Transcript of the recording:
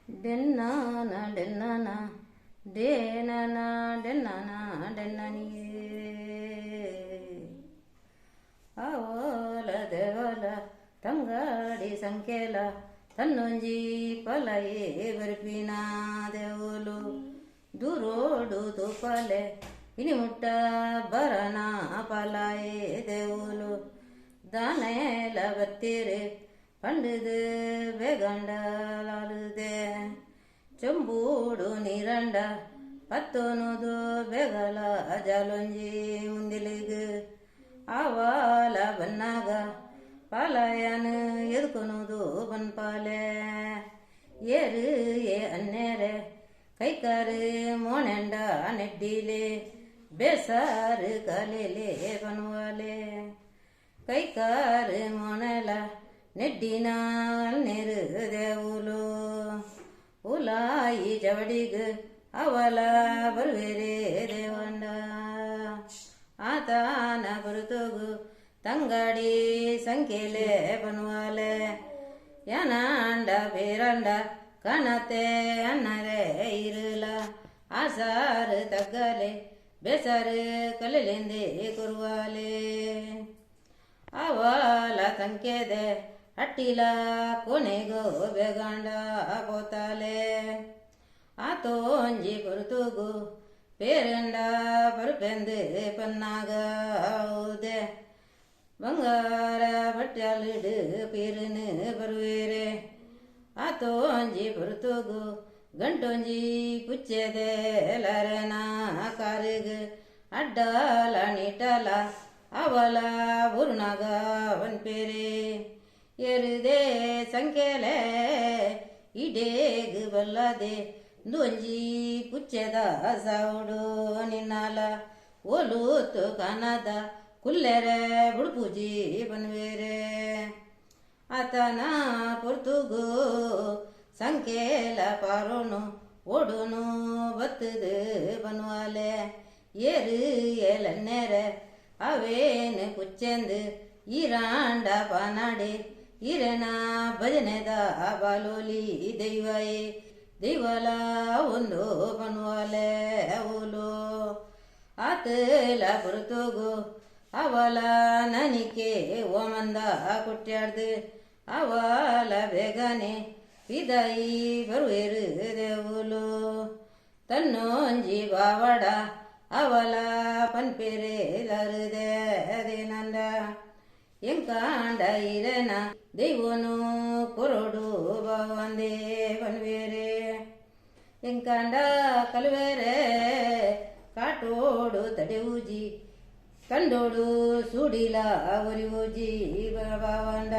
ಡೆನ್ನಾನ ಡೆನ್ನಾನ ಡೇನನ ಡೆನ್ನನ ಡೆನ್ನನಿಯೇ ಅವಲ ದೇವಲ ತಂಗಾಡಿ ಸಂಖ್ಯೆಲ ತನ್ನೊಂಜಿ ಪಲಯೇ ಬರ್ಪಿನ ದೇವಲು ದೂರೋಡು ತುಪಲೆ ಇನಿ ಮುಟ್ಟ ಬರನ ಪಲಾಯೇ ದೇವಲು ದಾನೆಲ ಬತ್ತಿರೆ ಪಂಡಿದು ಬೇಗಂಡಲಾಲುದೆ ಚಂಬೂಡು ನೀರಂಡ ಪತ್ತೋನುದು ಬೇಗಲ ಜಾಲೊಂಜಿ ಮುಂದಿಲಿಗೆ ಆವಾಲ ಬನ್ನಾಗ ಪಾಲಯನ ಎದ್ಕೊನುದು ಬನ್ಪಾಲೆ ಏರು ಏ ಅನ್ನೇರೆ ಕೈಕಾರು ಮೋನೆಂಡ ನೆಡ್ಡಿಲೆ ಬೇಸಾರು ಕಾಲೇಲೆ ಬನ್ವಾಲೆ ಕೈಕಾರು ಮೋನೆಲ ನೆಡ್ಡಿನ ನೆರು ದೇವುಲು ಉಲಾಯಿ ಜವಡಿಗ ಅವಲ ಬರುವೆರೆ ದೇವಂಡ ಆತನ ಬರುತೋಗು ತಂಗಾಡಿ ಸಂಖ್ಯೆಲೆ ಬನ್ವಾಲೆ ಯನಾಂಡ ಬೇರಂಡ ಕಣತೆ ಅನ್ನರೆ ಇರಲ ಆಸಾರು ತಗ್ಗಲೆ ಬೇಸರು ಕಲೆಲೆಂದೆ ಕುರುವಾಲೆ ಅವಲ ಸಂಖ್ಯೆದೆ ಹಟ್ಟಿಲ ಕೊನೆಗೋ ಬೇಗಂಡ ಪೋತಾಲೆ ಆತೋಂಜಿ ಬರುತುಗು ಪೇರಂಡ ಬರುಪೆಂದು ಪನ್ನಾಗ ಹೌದೆ ಬಂಗಾರ ಬಟ್ಟಾಲಿಡು ಪೀರನು ಬರುವೇರೆ ಆತೋಂಜಿ ಬರುತುಗು ಗಂಟೊಂಜಿ ಪುಚ್ಚೆದೆ ಲರನ ಕಾರಿಗ ಅಡ್ಡಲ ನೀಟಲ ಅವಲ ಬುರುನಾಗ ಬನ್ಪೇರೆ ಎರುದೆ ಸಂಖ್ಯೆಲೆ ಇಡೇಗು ಬಲ್ಲದೆ ದೊಂಜಿ ಪುಚ್ಚೆದ ಸಾವುಡು ನಿನ್ನಾಲ ಒಲೂತು ಕನದ ಕುಲ್ಲೆರೆ ಬುಡುಪೂಜಿ ಬನ್ವೇರೆ ಆತನ ಪೊರ್ತುಗು ಸಂಖ್ಯೆಲ ಪಾರೋನು ಓಡುನು ಬತ್ತದು ಬನ್ವಾಲೆ ಏರು ಏಲನ್ನೆರೆ ಅವೇನು ಕುಚ್ಚೆಂದು ಈರಾಂಡ ಪಾನಾಡೆ ಈರೆನ ಭಜನೆದ ಬಾಲೋಲಿ ದೈವಯೇ ದೈವಲ ಒಂದು ಬನ್ವಾಲೆ ಅವಲು ಆತಲ ಬರುತೋಗು ಅವಲ ನನಿಕೆ ಓಮಂದ ಕೊಟ್ಟಾಡ್ದು ಅವಲ ಬೇಗನೆ ಇದಾಯಿ ಬರುವೆರು ದೇವುಲು ತನ್ನೊಂಜಿ ಬಾವಡ ಅವಲ ಪನ್ಪೇರೆ ಲರುದೆ ದೇನಂದ ಎಂಕಾಂಡ ಇರನ ದೈವನು ಕೊರಡು ಬಾವಂದೆ ಬನ್ವೇರೆ ಎಂಕಾಂಡ ಕಲ್ವೇರೆ ಕಾಟೋಡು ತಡೆಯೂಜಿ ಕಂಡೋಡು ಸುಡಿಲ ಒರಿಯೂಜಿ ಬಾವಂಡ